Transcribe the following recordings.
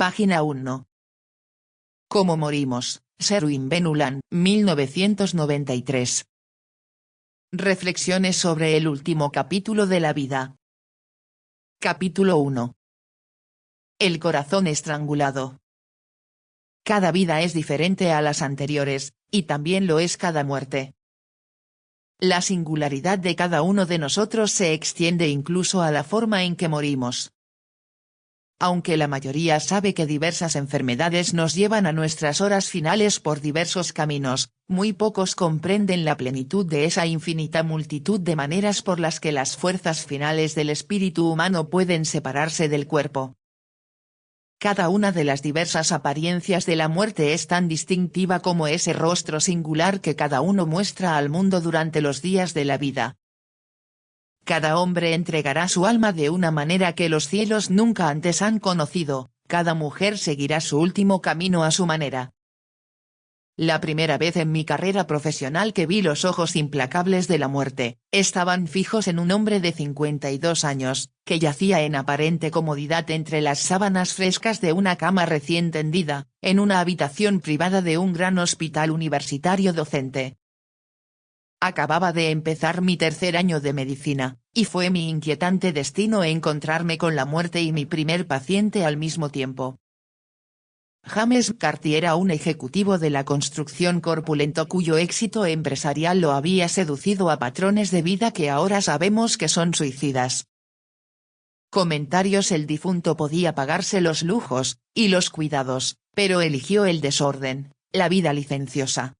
Página 1. ¿Cómo morimos? Sherwin Benuland, 1993. Reflexiones sobre el último capítulo de la vida. Capítulo 1. El corazón estrangulado. Cada vida es diferente a las anteriores, y también lo es cada muerte. La singularidad de cada uno de nosotros se extiende incluso a la forma en que morimos. Aunque la mayoría sabe que diversas enfermedades nos llevan a nuestras horas finales por diversos caminos, muy pocos comprenden la plenitud de esa infinita multitud de maneras por las que las fuerzas finales del espíritu humano pueden separarse del cuerpo. Cada una de las diversas apariencias de la muerte es tan distintiva como ese rostro singular que cada uno muestra al mundo durante los días de la vida. Cada hombre entregará su alma de una manera que los cielos nunca antes han conocido, cada mujer seguirá su último camino a su manera. La primera vez en mi carrera profesional que vi los ojos implacables de la muerte, estaban fijos en un hombre de 52 años, que yacía en aparente comodidad entre las sábanas frescas de una cama recién tendida, en una habitación privada de un gran hospital universitario docente. Acababa de empezar mi tercer año de medicina, y fue mi inquietante destino encontrarme con la muerte y mi primer paciente al mismo tiempo. James McCarthy era un ejecutivo de la construcción corpulento cuyo éxito empresarial lo había seducido a patrones de vida que ahora sabemos que son suicidas. Comentarios: el difunto podía pagarse los lujos y los cuidados, pero eligió el desorden, la vida licenciosa.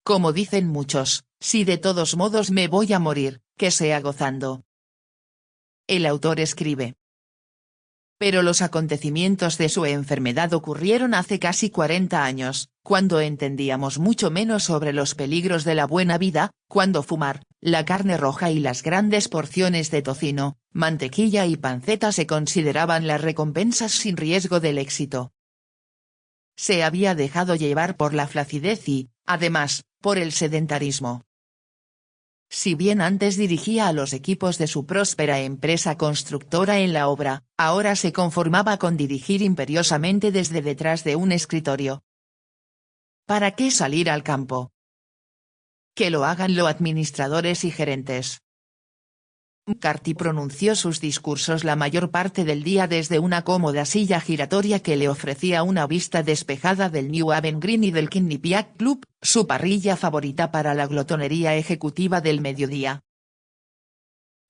Como dicen muchos, si de todos modos me voy a morir, que sea gozando. El autor escribe. Pero los acontecimientos de su enfermedad ocurrieron hace casi 40 años, cuando entendíamos mucho menos sobre los peligros de la buena vida, cuando fumar, la carne roja y las grandes porciones de tocino, mantequilla y panceta se consideraban las recompensas sin riesgo del éxito. Se había dejado llevar por la flacidez y, además, por el sedentarismo. Si bien antes dirigía a los equipos de su próspera empresa constructora en la obra, ahora se conformaba con dirigir imperiosamente desde detrás de un escritorio. ¿Para qué salir al campo? Que lo hagan los administradores y gerentes. McCarthy pronunció sus discursos la mayor parte del día desde una cómoda silla giratoria que le ofrecía una vista despejada del New Haven Green y del Quinnipiac Club, su parrilla favorita para la glotonería ejecutiva del mediodía.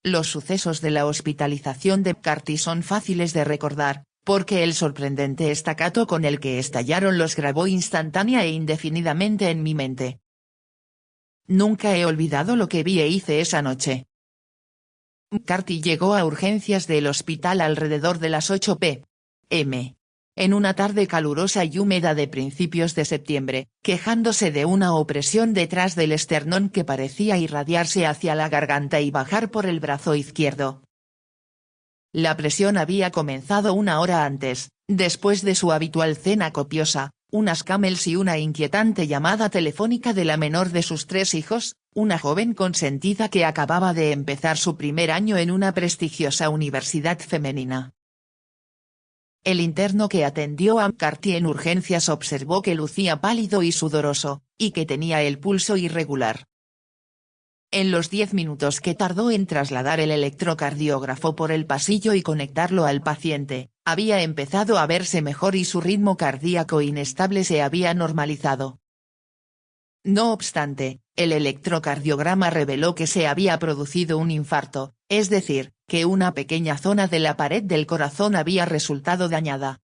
Los sucesos de la hospitalización de McCarthy son fáciles de recordar, porque el sorprendente staccato con el que estallaron los grabó instantánea e indefinidamente en mi mente. Nunca he olvidado lo que vi e hice esa noche. McCarthy llegó a urgencias del hospital alrededor de las 8 p.m. en una tarde calurosa y húmeda de principios de septiembre, quejándose de una opresión detrás del esternón que parecía irradiarse hacia la garganta y bajar por el brazo izquierdo. La presión había comenzado una hora antes, después de su habitual cena copiosa, unas Camels y una inquietante llamada telefónica de la menor de sus 3 hijos, una joven consentida que acababa de empezar su primer año en una prestigiosa universidad femenina. El interno que atendió a McCarthy en urgencias observó que lucía pálido y sudoroso, y que tenía el pulso irregular. En los 10 minutos que tardó en trasladar el electrocardiógrafo por el pasillo y conectarlo al paciente, había empezado a verse mejor y su ritmo cardíaco inestable se había normalizado. No obstante, el electrocardiograma reveló que se había producido un infarto, es decir, que una pequeña zona de la pared del corazón había resultado dañada.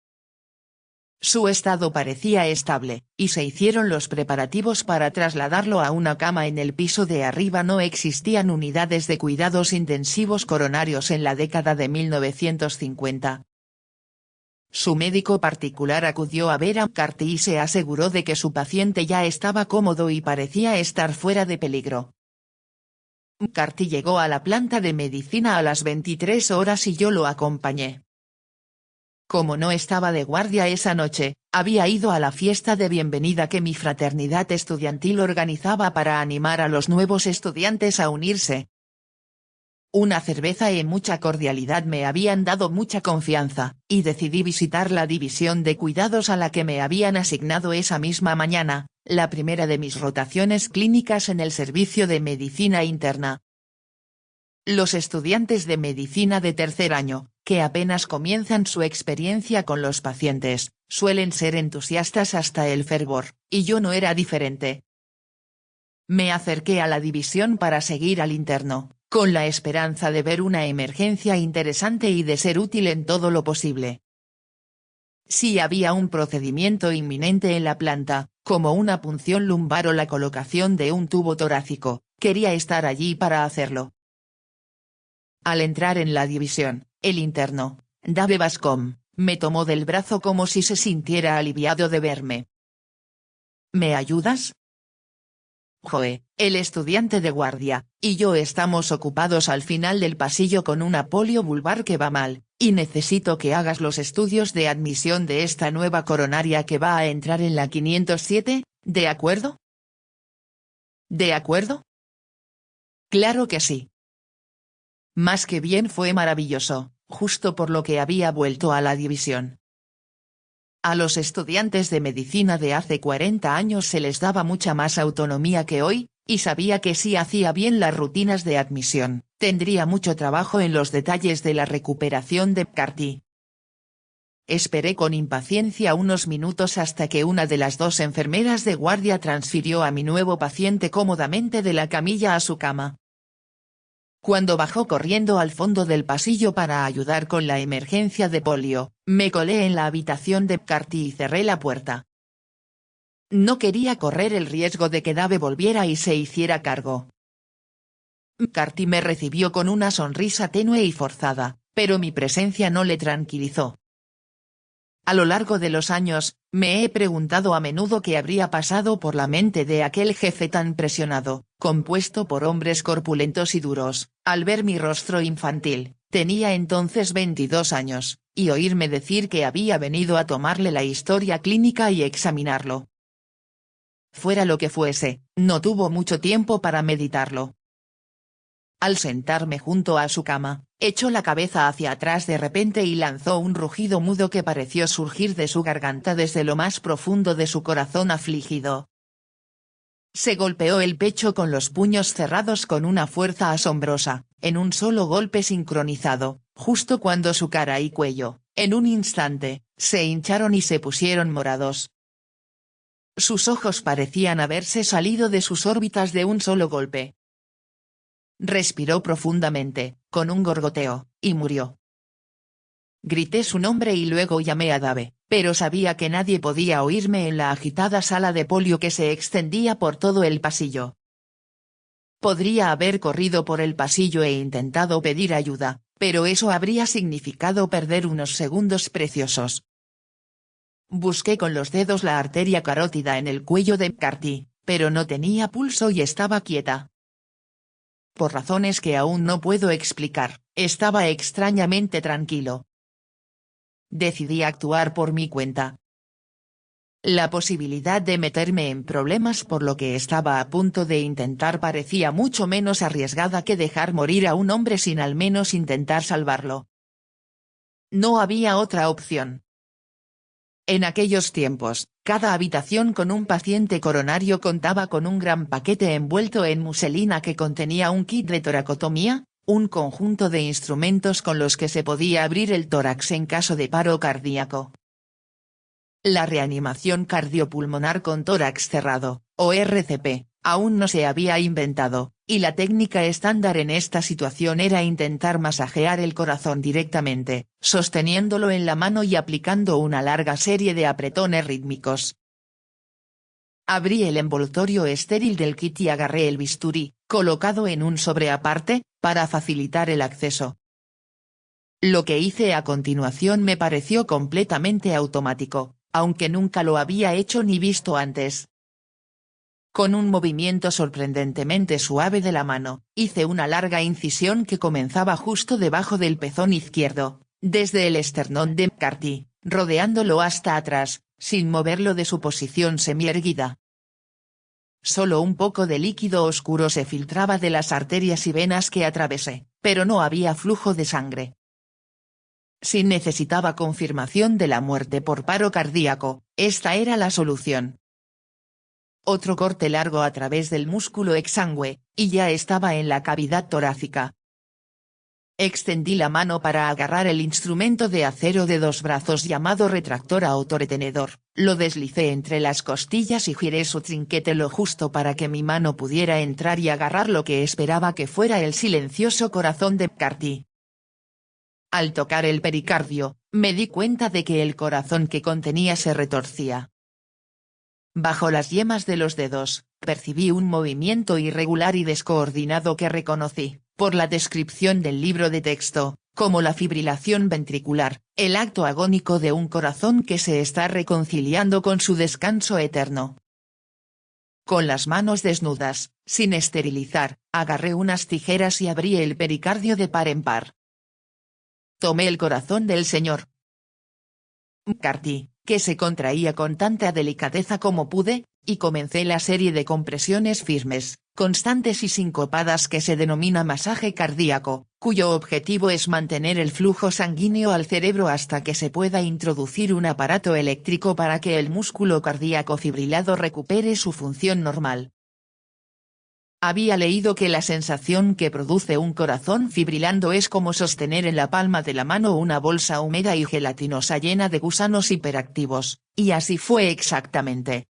Su estado parecía estable, y se hicieron los preparativos para trasladarlo a una cama en el piso de arriba. No existían unidades de cuidados intensivos coronarios en la década de 1950. Su médico particular acudió a ver a McCarthy y se aseguró de que su paciente ya estaba cómodo y parecía estar fuera de peligro. McCarthy llegó a la planta de medicina a las 23 horas y yo lo acompañé. Como no estaba de guardia esa noche, había ido a la fiesta de bienvenida que mi fraternidad estudiantil organizaba para animar a los nuevos estudiantes a unirse. una cerveza y mucha cordialidad me habían dado mucha confianza, y decidí visitar la división de cuidados a la que me habían asignado esa misma mañana, la primera de mis rotaciones clínicas en el servicio de medicina interna. Los estudiantes de medicina de tercer año, que apenas comienzan su experiencia con los pacientes, suelen ser entusiastas hasta el fervor, y yo no era diferente. Me acerqué a la división para seguir al interno, con la esperanza de ver una emergencia interesante y de ser útil en todo lo posible. Si había un procedimiento inminente en la planta, como una punción lumbar o la colocación de un tubo torácico, quería estar allí para hacerlo. Al entrar en la división, el interno, Dave Bascom, me tomó del brazo como si se sintiera aliviado de verme. ¿Me ayudas? Joe, el estudiante de guardia, y yo estamos ocupados al final del pasillo con una polio vulvar que va mal, y necesito que hagas los estudios de admisión de esta nueva coronaria que va a entrar en la 507, ¿de acuerdo? ¿De acuerdo? Claro que sí. Más que bien, fue maravilloso, justo por lo que había vuelto a la división. A los estudiantes de medicina de hace 40 años se les daba mucha más autonomía que hoy, y sabía que si hacía bien las rutinas de admisión, tendría mucho trabajo en los detalles de la recuperación de McCarthy. Esperé con impaciencia unos minutos hasta que una de las dos enfermeras de guardia transfirió a mi nuevo paciente cómodamente de la camilla a su cama. Cuando bajó corriendo al fondo del pasillo para ayudar con la emergencia de polio, me colé en la habitación de McCarthy y cerré la puerta. No quería correr el riesgo de que Dave volviera y se hiciera cargo. McCarthy me recibió con una sonrisa tenue y forzada, pero mi presencia no le tranquilizó. A lo largo de los años, me he preguntado a menudo qué habría pasado por la mente de aquel jefe tan presionado, compuesto por hombres corpulentos y duros, al ver mi rostro infantil, tenía entonces 22 años, y oírme decir que había venido a tomarle la historia clínica y examinarlo. Fuera lo que fuese, no tuvo mucho tiempo para meditarlo. Al sentarme junto a su cama, echó la cabeza hacia atrás de repente y lanzó un rugido mudo que pareció surgir de su garganta desde lo más profundo de su corazón afligido. Se golpeó el pecho con los puños cerrados con una fuerza asombrosa, en un solo golpe sincronizado, justo cuando su cara y cuello, en un instante, se hincharon y se pusieron morados. Sus ojos parecían haberse salido de sus órbitas de un solo golpe. Respiró profundamente, con un gorgoteo, y murió. Grité su nombre y luego llamé a Dave, pero sabía que nadie podía oírme en la agitada sala de polio que se extendía por todo el pasillo. Podría haber corrido por el pasillo e intentado pedir ayuda, pero eso habría significado perder unos segundos preciosos. Busqué con los dedos la arteria carótida en el cuello de McCarthy, pero no tenía pulso y estaba quieta. Por razones que aún no puedo explicar, estaba extrañamente tranquilo. Decidí actuar por mi cuenta. La posibilidad de meterme en problemas por lo que estaba a punto de intentar parecía mucho menos arriesgada que dejar morir a un hombre sin al menos intentar salvarlo. No había otra opción. En aquellos tiempos, cada habitación con un paciente coronario contaba con un gran paquete envuelto en muselina que contenía un kit de toracotomía, un conjunto de instrumentos con los que se podía abrir el tórax en caso de paro cardíaco. La reanimación cardiopulmonar con tórax cerrado, o RCP, aún no se había inventado, y la técnica estándar en esta situación era intentar masajear el corazón directamente, sosteniéndolo en la mano y aplicando una larga serie de apretones rítmicos. Abrí el envoltorio estéril del kit y agarré el bisturí, colocado en un sobre aparte, para facilitar el acceso. Lo que hice a continuación me pareció completamente automático, aunque nunca lo había hecho ni visto antes. Con un movimiento sorprendentemente suave de la mano, hice una larga incisión que comenzaba justo debajo del pezón izquierdo, desde el esternón de McCarthy, rodeándolo hasta atrás, sin moverlo de su posición semierguida. Solo un poco de líquido oscuro se filtraba de las arterias y venas que atravesé, pero no había flujo de sangre. Si necesitaba confirmación de la muerte por paro cardíaco, esta era la solución. Otro corte largo a través del músculo exangüe, y ya estaba en la cavidad torácica. Extendí la mano para agarrar el instrumento de acero de 2 brazos llamado retractor autorretenedor, lo deslicé entre las costillas y giré su trinquete lo justo para que mi mano pudiera entrar y agarrar lo que esperaba que fuera el silencioso corazón de McCarthy. Al tocar el pericardio, me di cuenta de que el corazón que contenía se retorcía. Bajo las yemas de los dedos, percibí un movimiento irregular y descoordinado que reconocí, por la descripción del libro de texto, como la fibrilación ventricular, el acto agónico de un corazón que se está reconciliando con su descanso eterno. Con las manos desnudas, sin esterilizar, agarré unas tijeras y abrí el pericardio de par en par. Tomé el corazón del Sr. McCarthy, que se contraía con tanta delicadeza como pude, y comencé la serie de compresiones firmes, constantes y sincopadas que se denomina masaje cardíaco, cuyo objetivo es mantener el flujo sanguíneo al cerebro hasta que se pueda introducir un aparato eléctrico para que el músculo cardíaco fibrilado recupere su función normal. Había leído que la sensación que produce un corazón fibrilando es como sostener en la palma de la mano una bolsa húmeda y gelatinosa llena de gusanos hiperactivos, y así fue exactamente.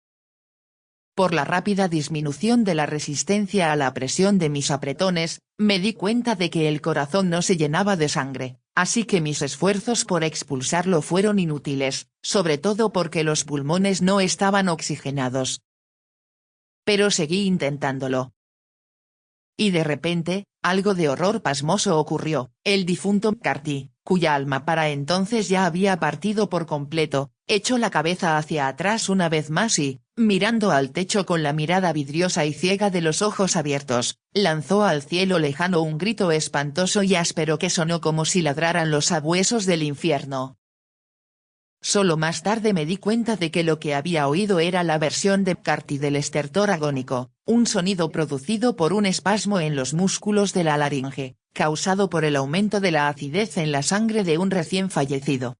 Por la rápida disminución de la resistencia a la presión de mis apretones, me di cuenta de que el corazón no se llenaba de sangre, así que mis esfuerzos por expulsarlo fueron inútiles, sobre todo porque los pulmones no estaban oxigenados. Pero seguí intentándolo. Y de repente, algo de horror pasmoso ocurrió. El difunto McCarthy, cuya alma para entonces ya había partido por completo, echó la cabeza hacia atrás una vez más y, mirando al techo con la mirada vidriosa y ciega de los ojos abiertos, lanzó al cielo lejano un grito espantoso y áspero que sonó como si ladraran los sabuesos del infierno. Solo más tarde me di cuenta de que lo que había oído era la versión de McCarthy del estertor agónico, un sonido producido por un espasmo en los músculos de la laringe, causado por el aumento de la acidez en la sangre de un recién fallecido.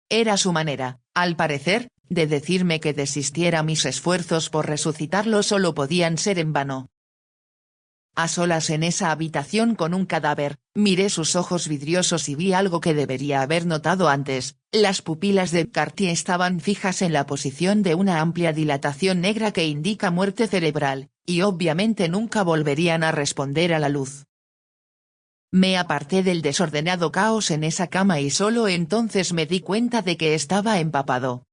Era su manera, al parecer, de decirme que desistiera. Mis esfuerzos por resucitarlo solo podían ser en vano. A solas en esa habitación con un cadáver, miré sus ojos vidriosos y vi algo que debería haber notado antes: las pupilas de McCarthy estaban fijas en la posición de una amplia dilatación negra que indica muerte cerebral, y obviamente nunca volverían a responder a la luz. Me aparté del desordenado caos en esa cama y solo entonces me di cuenta de que estaba empapado.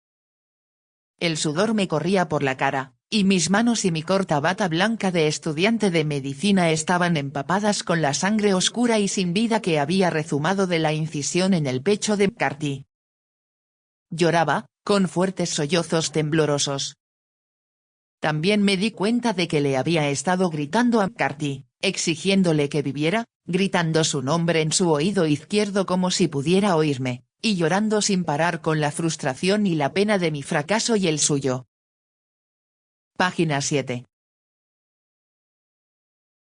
El sudor me corría por la cara, y mis manos y mi corta bata blanca de estudiante de medicina estaban empapadas con la sangre oscura y sin vida que había rezumado de la incisión en el pecho de McCarthy. Lloraba, con fuertes sollozos temblorosos. También me di cuenta de que le había estado gritando a McCarthy, exigiéndole que viviera, gritando su nombre en su oído izquierdo como si pudiera oírme, y llorando sin parar con la frustración y la pena de mi fracaso y el suyo. Página 7.